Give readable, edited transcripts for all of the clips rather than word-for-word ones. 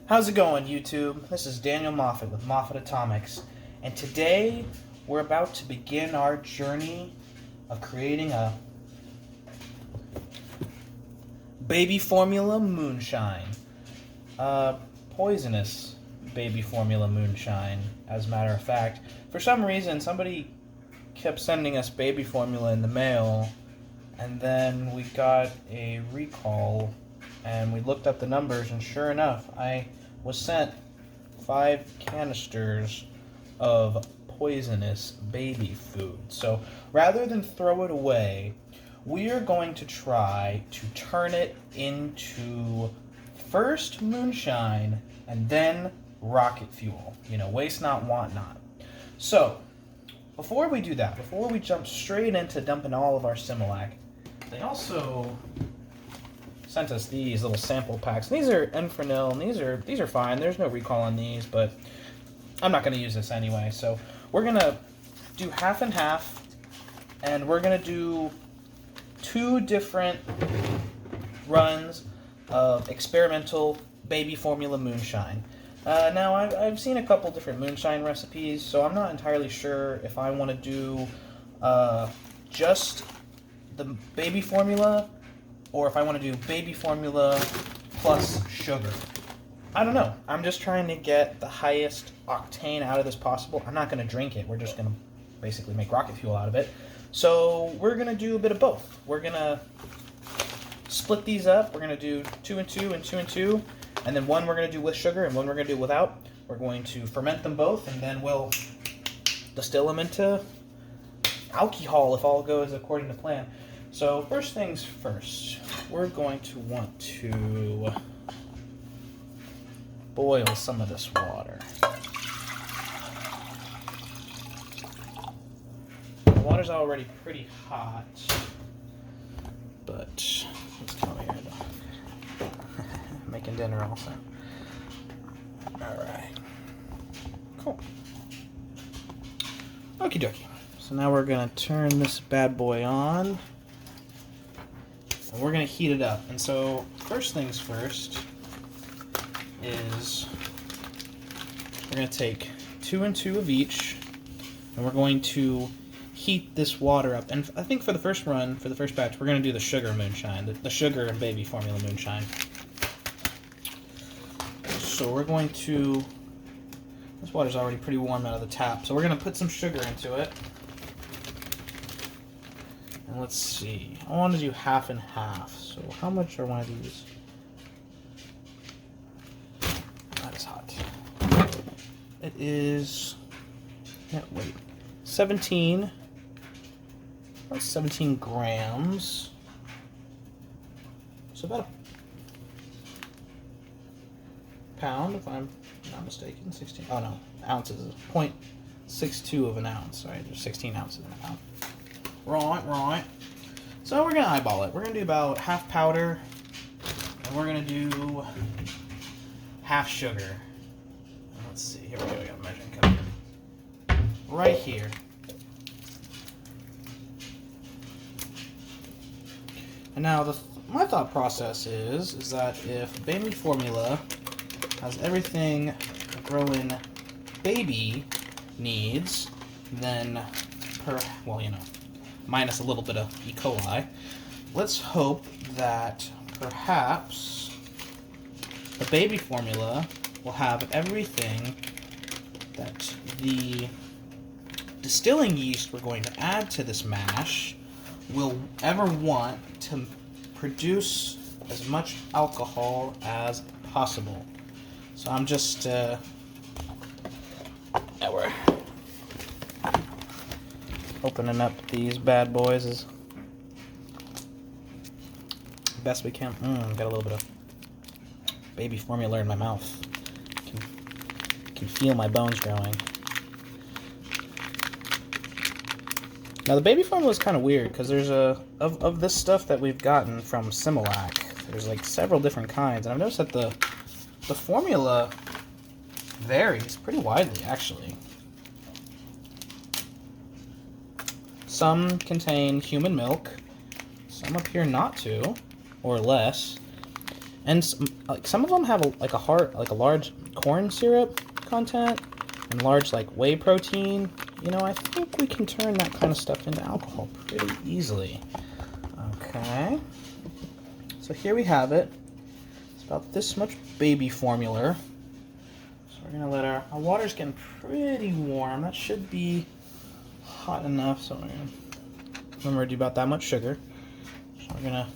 How's it going, YouTube? This is Daniel Moffat with Moffat Atomics, and today we're about to begin our journey of creating a baby formula moonshine. Poisonous baby formula moonshine, as a matter of fact. For some reason, somebody kept sending us baby formula in the mail, and then we got a recall, and we looked up the numbers, and sure enough, I was sent 5 canisters of poisonous baby food. So rather than throw it away, we are going to try to turn it into first moonshine and then rocket fuel. You know, waste not, want not. So before we do that, before we jump straight into dumping all of our Similac, they also sent us these little sample packs. These are Infernil, and these are fine. There's no recall on these, but I'm not going to use this anyway. So we're going to do half and half, and we're going to do 2 different runs of experimental baby formula moonshine. Now, I've seen a couple different moonshine recipes, so I'm not entirely sure if I want to do just the baby formula, or if I want to do baby formula plus sugar. I don't know. I'm just trying to get the highest octane out of this possible. I'm not going to drink it. We're just going to basically make rocket fuel out of it. So we're going to do a bit of both. We're going to split these up. We're going to do 2 and 2 and 2 and 2. And then one we're going to do with sugar and one we're going to do without. We're going to ferment them both, and then we'll distill them into alcohol if all goes according to plan. So first things first, we're going to want to boil some of this water. The water's already pretty hot, but let's come over here. Making dinner also. Alright. Cool. Okie dokie. So now we're going to turn this bad boy on. And we're going to heat it up. And so, first things first is we're going to take 2 and 2 of each, and we're going to heat this water up. And I think for the first run, for the first batch, we're going to do the sugar moonshine, the sugar and baby formula moonshine. So we're going to, this water's already pretty warm out of the tap, so we're going to put some sugar into it. And let's see, I want to do half and half, so how much are one of these? That is hot. It is, wait, 17, that's 17 grams. So about a pound, if I'm not mistaken. 16. Oh no, ounces. 0.62 of an ounce. Sorry, there's 16 ounces in a pound. Right. So we're gonna eyeball it. We're gonna do about half powder, and we're gonna do half sugar. Let's see. Here we go. We got a measuring cup right here. And now my thought process is that if baby formula has everything a growing baby needs, then minus a little bit of E. coli, let's hope that perhaps the baby formula will have everything that the distilling yeast we're going to add to this mash will ever want to produce as much alcohol as possible. So I'm just, we're opening up these bad boys as best we can. Got a little bit of baby formula in my mouth. Can feel my bones growing. Now the baby formula is kind of weird because there's of this stuff that we've gotten from Similac, there's like several different kinds, and I've noticed that the formula varies pretty widely, actually. Some contain human milk, some appear not to, or less. And like some of them have a large corn syrup content and large like whey protein. You know, I think we can turn that kind of stuff into alcohol pretty easily. Okay. So here we have it. It's about this much baby formula. So we're gonna let our water's getting pretty warm. That should be hot enough. So we're gonna remember to do about that much sugar. So we're gonna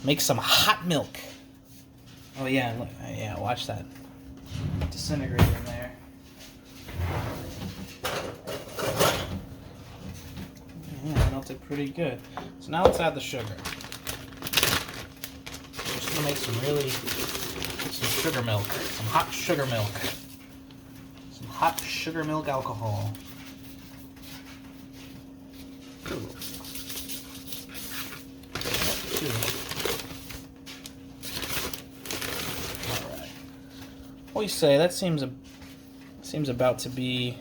make some hot milk. Oh yeah, look, yeah, watch that disintegrate in there. Yeah, it melted pretty good. So now let's add the sugar. We're just gonna make some sugar milk, some hot sugar milk, some hot sugar milk alcohol. Ooh. Alright. What do you say? That seems about to be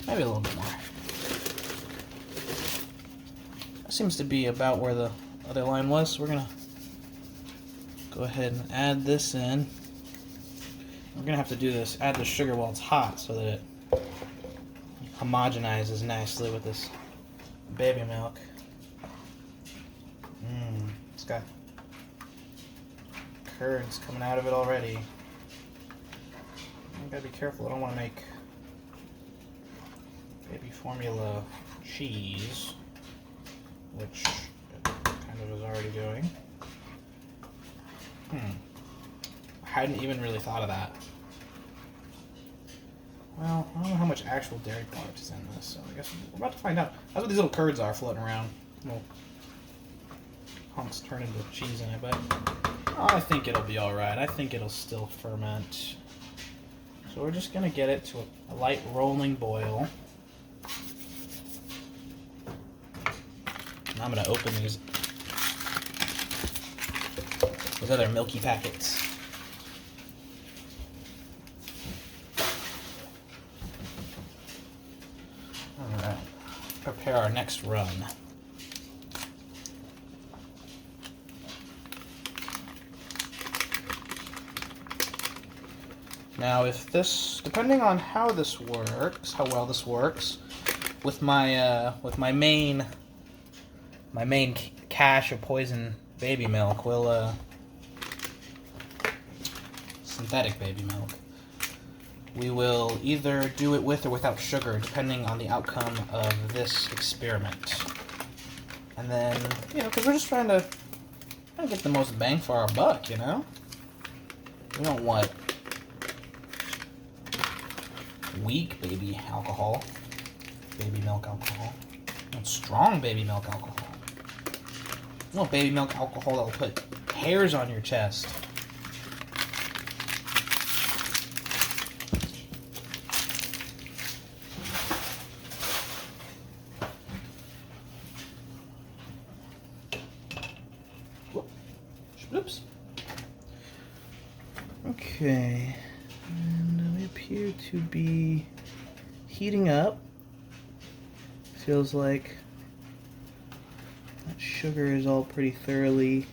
maybe a little bit more. That seems to be about where the other line was, so we're gonna go ahead and add this in. We're gonna have to do this, add the sugar while it's hot so that it homogenizes nicely with this baby milk. It's got curds coming out of it already. I gotta be careful, I don't want to make baby formula cheese, which it kind of is already doing. I hadn't even really thought of that. Well, I don't know how much actual dairy product is in this, so I guess we're about to find out. That's what these little curds are floating around. Little hunks turn into cheese in it, but I think it'll be alright. I think it'll still ferment. So we're just going to get it to a light rolling boil. And I'm going to open these other milky packets. Alright, prepare our next run. Now, if this, depending on how this works, how well this works, with my main cache of poison baby milk, synthetic baby milk, we will either do it with or without sugar, depending on the outcome of this experiment. And then, you know, because we're just trying to get the most bang for our buck, you know? We don't want weak baby alcohol, baby milk alcohol, and strong baby milk alcohol. You want baby milk alcohol that will put hairs on your chest. Oops. Okay. And we appear to be heating up. Feels like that sugar is all pretty thoroughly.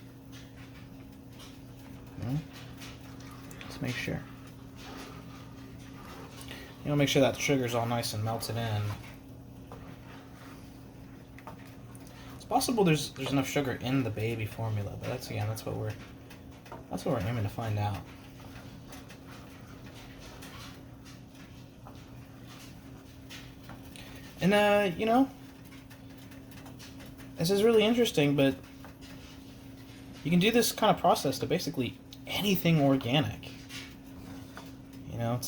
Let's make sure. You want to make sure that sugar's all nice and melted in. It's possible there's enough sugar in the baby formula, but that's what we're aiming to find out. And, you know, this is really interesting, but you can do this kind of process to basically anything organic. You know,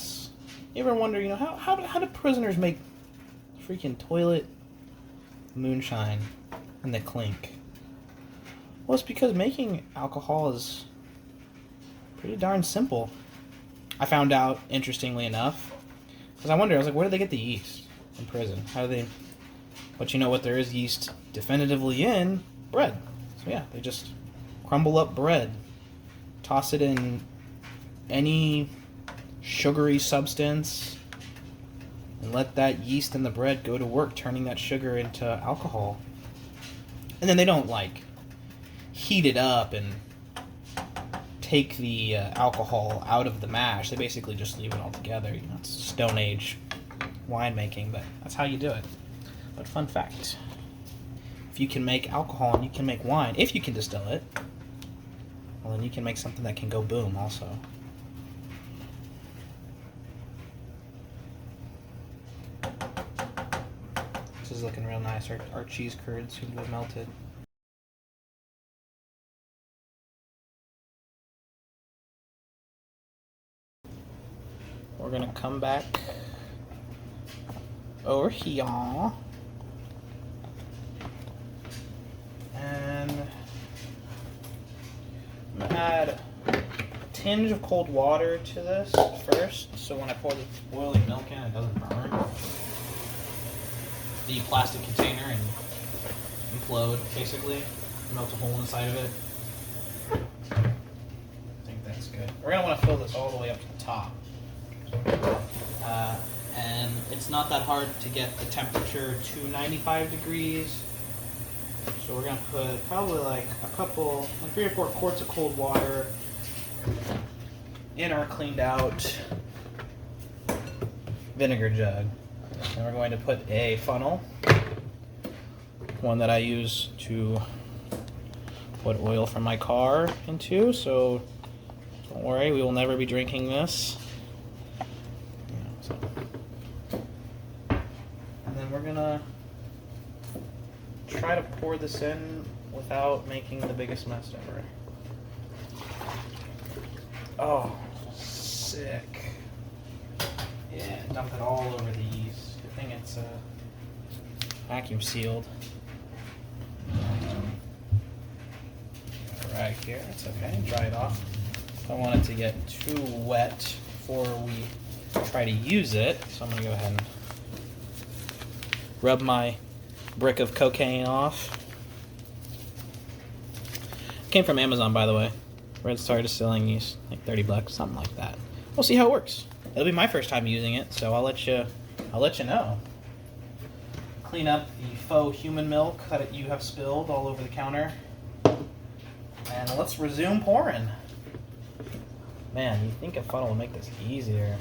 you ever wonder, you know, how do prisoners make freaking toilet moonshine and they clink? Well, it's because making alcohol is pretty darn simple. I found out, interestingly enough, because I was like, where do they get the yeast in prison? How do they? But you know what there is yeast definitively in? Bread. So yeah, they just crumble up bread, toss it in any sugary substance, and let that yeast in the bread go to work turning that sugar into alcohol. And then they don't like heat it up and take the alcohol out of the mash. They basically just leave it all together. You know, it's Stone Age winemaking, but that's how you do it. But fun fact, if you can make alcohol and you can make wine, if you can distill it, well, then you can make something that can go boom also. This is looking real nice. Our cheese curds seem to have melted. We're gonna come back over here and I'm gonna add a tinge of cold water to this first, so when I pour the boiling milk in, it doesn't burn the plastic container and implode, basically. Melt a hole inside of it. I think that's good. We're gonna want to fill this all the way up to the top. And it's not that hard to get the temperature to 95 degrees. So we're gonna put probably like 3 or 4 quarts of cold water in our cleaned out vinegar jug. And we're going to put a funnel, one that I use to put oil from my car into, so don't worry, we will never be drinking this. And then we're gonna try to pour this in without making the biggest mess ever. Oh, sick. Yeah, dump it all over the yeast. Good thing it's vacuum sealed. Right here, it's okay, dry it off. Don't want it to get too wet before we try to use it, so I'm gonna go ahead and rub my brick of cocaine off. Came from Amazon, by the way. Red Star Distilling yeast, like $30, something like that. We'll see how it works. It'll be my first time using it, so I'll let you know. Clean up the faux human milk that you have spilled all over the counter. And let's resume pouring. Man, you'd think a funnel would make this easier.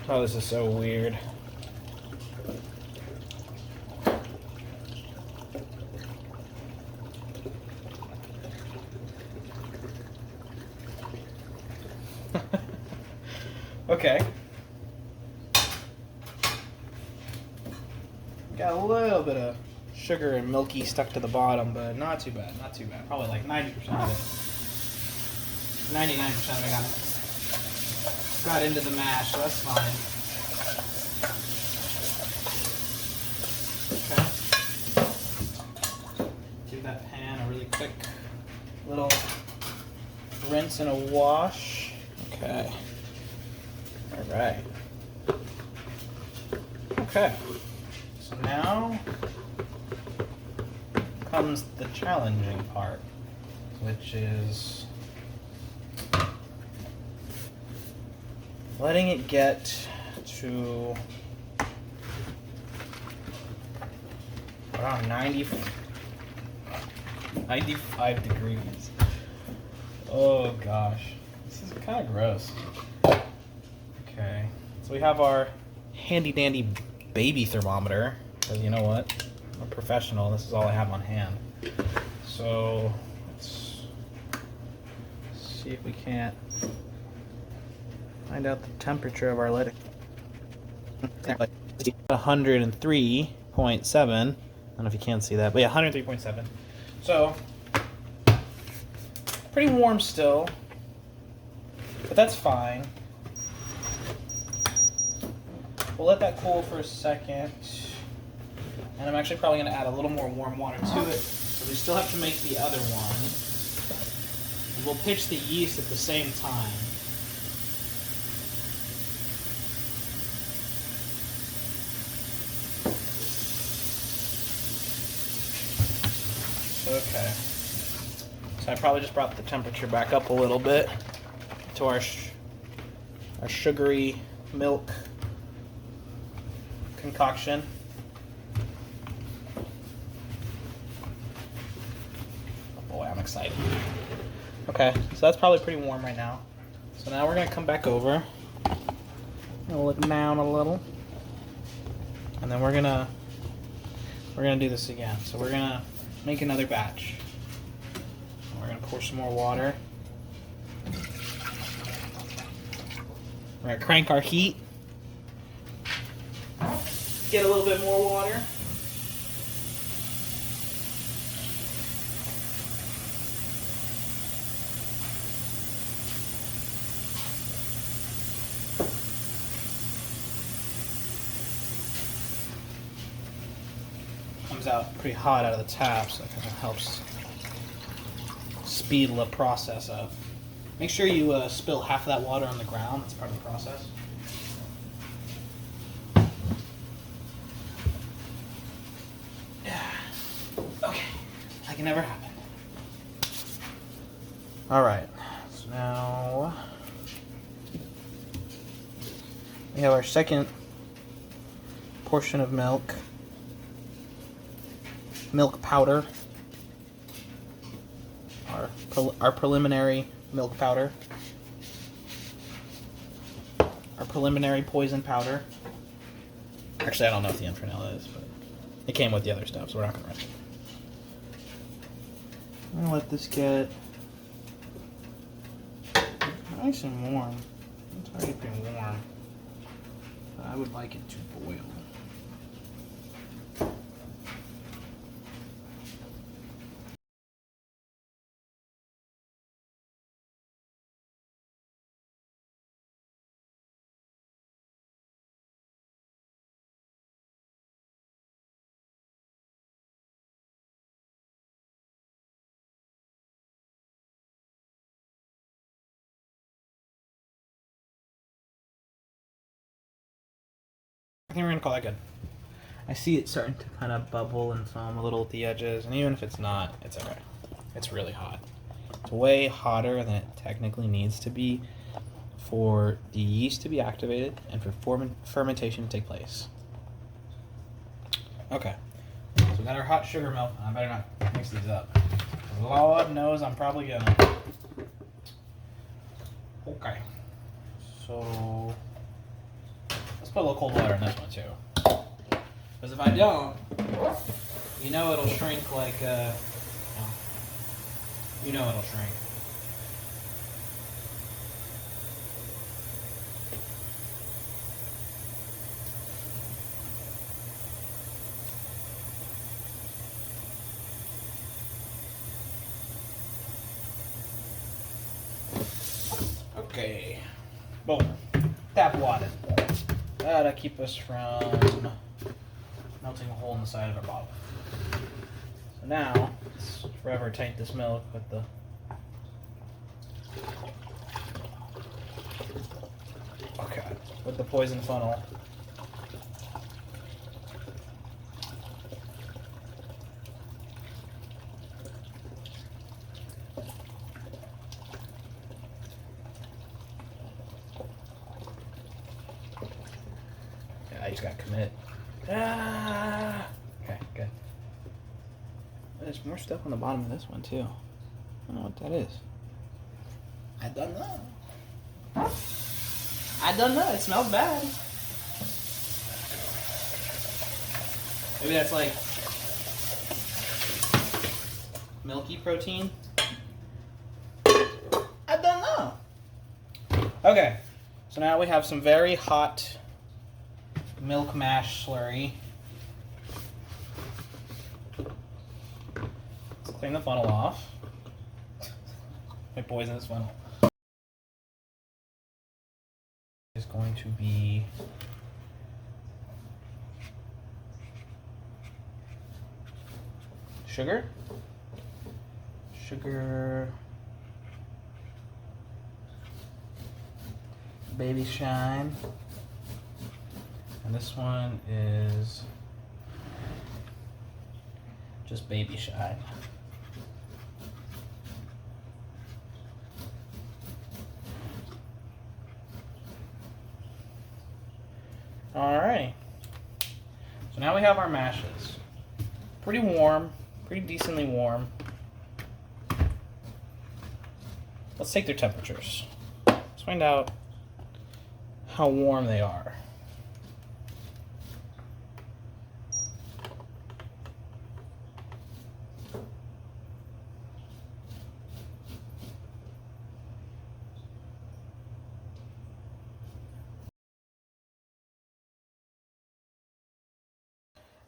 Oh, this is so weird. Okay. Got a little bit of sugar and milky stuck to the bottom, but not too bad, not too bad. Probably like 90% of it. 99% of it got into the mash, so that's fine. Okay. Give that pan a really quick little rinse and a wash. Okay. All right. Okay. So now comes the challenging part, which is letting it get to around 95 degrees. Oh gosh, this is kind of gross. Okay, so we have our handy dandy baby thermometer, because you know what? I'm a professional, this is all I have on hand. So let's see if we can't find out the temperature of our liquid. 103.7. I don't know if you can see that, but yeah, 103.7. So pretty warm still, but that's fine. We'll let that cool for a second. And I'm actually probably going to add a little more warm water to it. So we still have to make the other one. And we'll pitch the yeast at the same time. Okay. So I probably just brought the temperature back up a little bit to our sugary milk concoction. Oh boy, I'm excited. Okay, so that's probably pretty warm right now. So now we're gonna come back over. Roll it down a little. And then we're gonna do this again. So we're gonna make another batch. We're gonna pour some more water. We're gonna crank our heat. Get a little bit more water. Comes out pretty hot out of the tap, so that kind of helps speed the process up. Make sure you spill half of that water on the ground. That's part of the process. Okay, that can never happen. All right, so now we have our second portion of milk powder, our preliminary milk powder, our preliminary poison powder. Actually, I don't know what the Infernal is, but it came with the other stuff, so we're not going to run it. I'm going to let this get nice and warm. It's already been warm, but I would like it to boil. I think we're gonna call that good. I see it starting to kind of bubble and foam a little at the edges, and even if it's not, it's okay. It's really hot. It's way hotter than it technically needs to be for the yeast to be activated and for fermentation to take place. Okay, so we got our hot sugar milk. I better not mix these up. Lord knows I'm probably gonna. Okay, so let's put a little cold water in this one too. Because if I don't, you know it'll shrink like, you know it'll shrink. Okay, boom, tap water. That'll keep us from melting a hole in the side of our bottle. So now, let's forever taint this milk with the poison funnel. Yeah, I just gotta commit. Okay, good. There's more stuff on the bottom of this one too. I don't know what that is. I don't know. It smells bad. Maybe that's like milky protein. I don't know. Okay, so now we have some very hot milk mash slurry. Let's clean the funnel off. I poison this funnel. Is going to be sugar, baby shine, and this one is just baby shine. Alright, So now we have our mashes. Pretty warm, pretty decently warm. Let's take their temperatures. Let's find out how warm they are.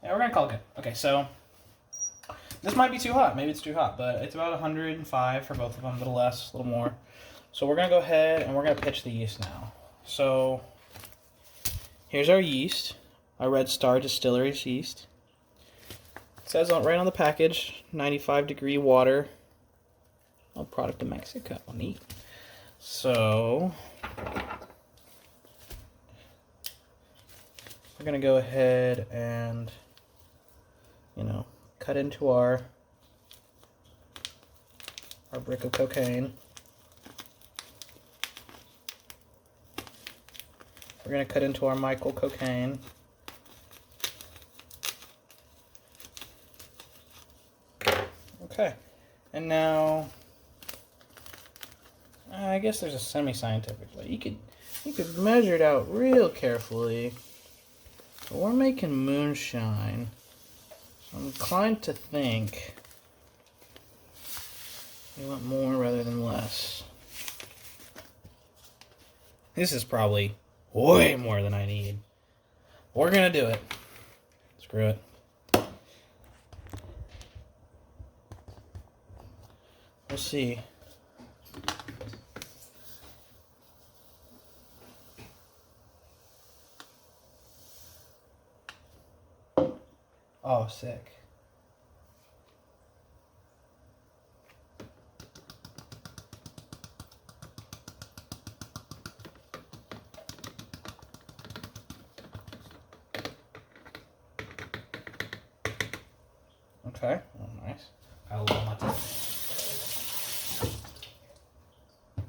Yeah, we're gonna call it good. Okay, so this might be too hot. Maybe it's too hot, but it's about 105 for both of them, a little less, a little more. So we're gonna go ahead and we're gonna pitch the yeast now. So here's our yeast, our Red Star Distillery's yeast. It says right on the package, 95-degree water. Oh, product of Mexico. Neat. So we're gonna go ahead and, cut into our brick of cocaine. We're going to cut into our Michael cocaine. Okay. And now, I guess there's a semi-scientific way. You could measure it out real carefully. But we're making moonshine. So I'm inclined to think we want more rather than less. This is probably way more than I need. We're gonna do it. Screw it. We'll see. Oh, sick. Okay, oh, nice. I love my tip.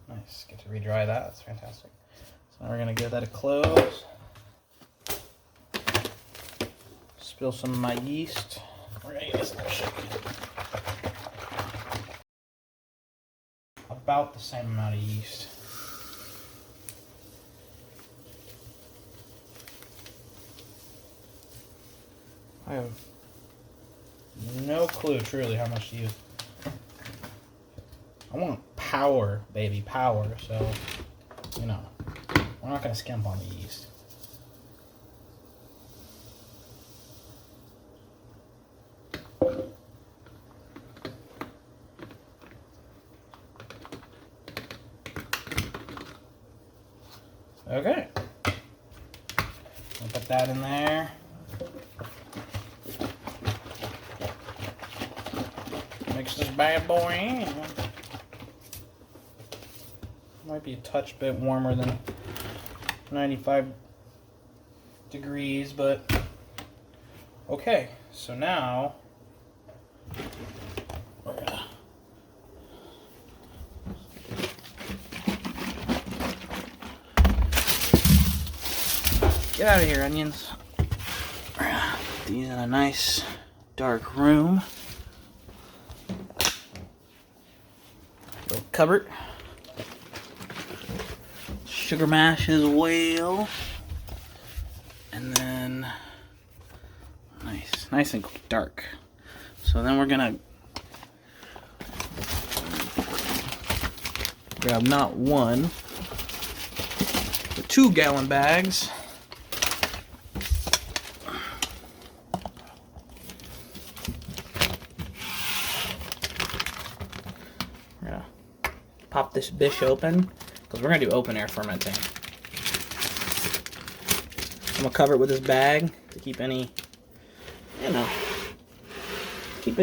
Nice, get to redry that, that's fantastic. So now we're gonna give that a close. Spill some of my yeast. We're gonna use this shake. About the same amount of yeast. I have no clue truly how much to use. I want power, baby, power, so, we're not gonna skimp on the yeast. Okay. I'll put that in there. Mix this bad boy in. Might be a touch bit warmer than 95 degrees, but okay. So now we're gonna get out of here, onions. We're gonna put these in a nice dark room. Little cupboard. Sugar mash as well. And then nice and dark. So then we're gonna grab not one, but 2-gallon bags. We're gonna pop this bish open, because we're gonna do open air fermenting. I'm gonna cover it with this bag to keep any,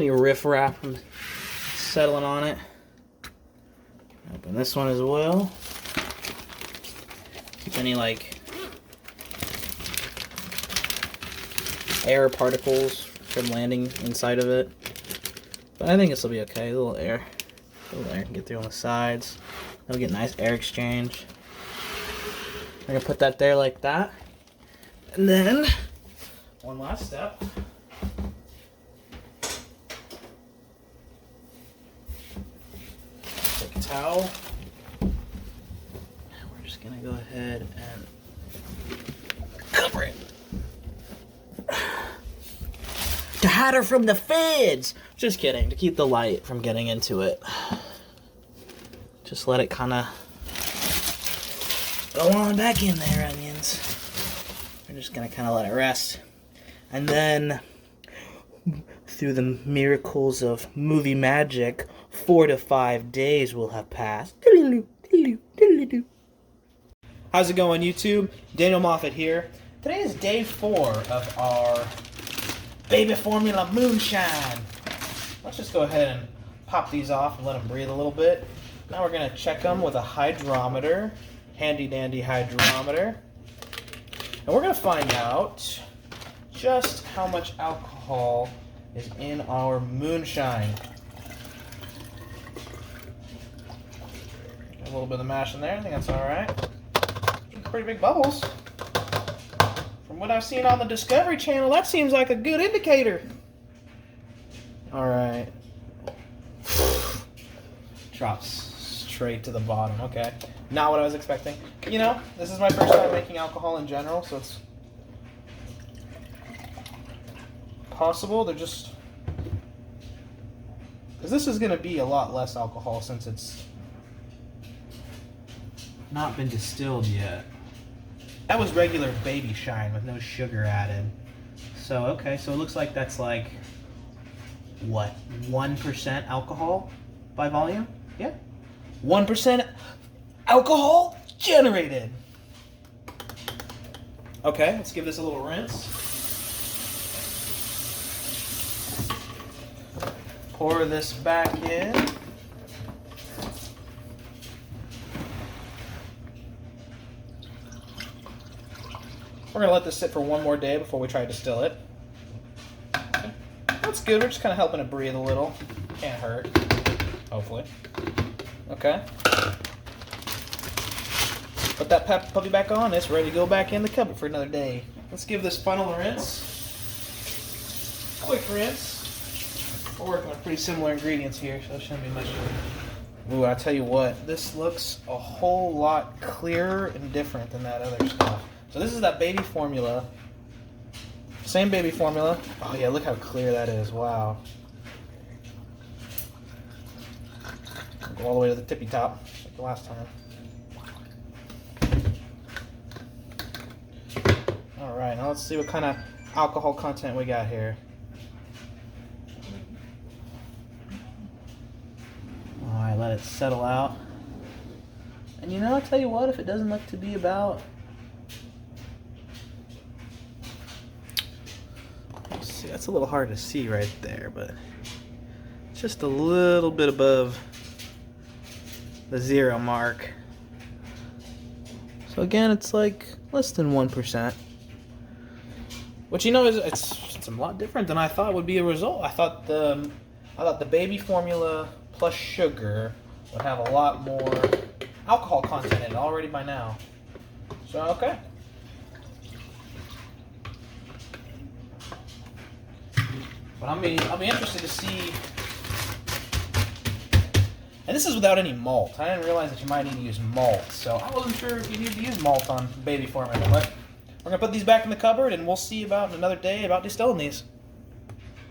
riff-raff from settling on it. Open this one as well. Keep any, air particles from landing inside of it. But I think this will be okay. A little air can get through on the sides. It'll get nice air exchange. We're gonna put that there like that. And then one last step. Take a towel. And we're just gonna go ahead and cover it. To hide her from the feds! Just kidding, to keep the light from getting into it. Just let it kind of go on back in there, onions. We're just gonna kind of let it rest. And then, through the miracles of movie magic, 4 to 5 days will have passed. How's it going, YouTube? Daniel Moffat here. Today is day 4 of our baby formula Moonshine. Let's just go ahead and pop these off and let them breathe a little bit. Now we're going to check them with a hydrometer, handy dandy hydrometer. And we're going to find out just how much alcohol is in our Moonshine. A little bit of the mash in there, I think that's alright. Pretty big bubbles. From what I've seen on the Discovery Channel, that seems like a good indicator. Alright. Drops straight to the bottom. Okay. Not what I was expecting. You know, this is my first time making alcohol in general, so it's possible. They're just... because this is going to be a lot less alcohol since it's not been distilled yet. That was regular baby shine with no sugar added. So, okay, so it looks like that's like, what, 1% alcohol by volume? Yeah. 1% alcohol generated. Okay, let's give this a little rinse. Pour this back in. We're going to let this sit for one more day before we try to distill it. Okay. That's good. We're just kind of helping it breathe a little. Can't hurt. Hopefully. Okay. Put that puppy back on. It's ready to go back in the cupboard for another day. Let's give this final rinse. Quick rinse. We're working with pretty similar ingredients here, so it shouldn't be much. Ooh, I tell you what. This looks a whole lot clearer and different than that other stuff. So this is that baby formula. Same baby formula. Oh yeah, look how clear that is. Wow. Go all the way to the tippy top, like the last time. Alright, now let's see what kind of alcohol content we got here. Alright, let it settle out. And you know, I'll tell you what, if it doesn't look to be about... see, that's a little hard to see right there, but it's just a little bit above the 0 mark. So again, it's like less than 1%. Which, you know, it's a lot different than I thought would be a result. I thought the baby formula plus sugar would have a lot more alcohol content in it already by now. So okay. But I'll be interested to see. And this is without any malt. I didn't realize that you might need to use malt, so I wasn't sure if you need to use malt on baby formula. But we're gonna put these back in the cupboard, and we'll see about in another day about distilling these.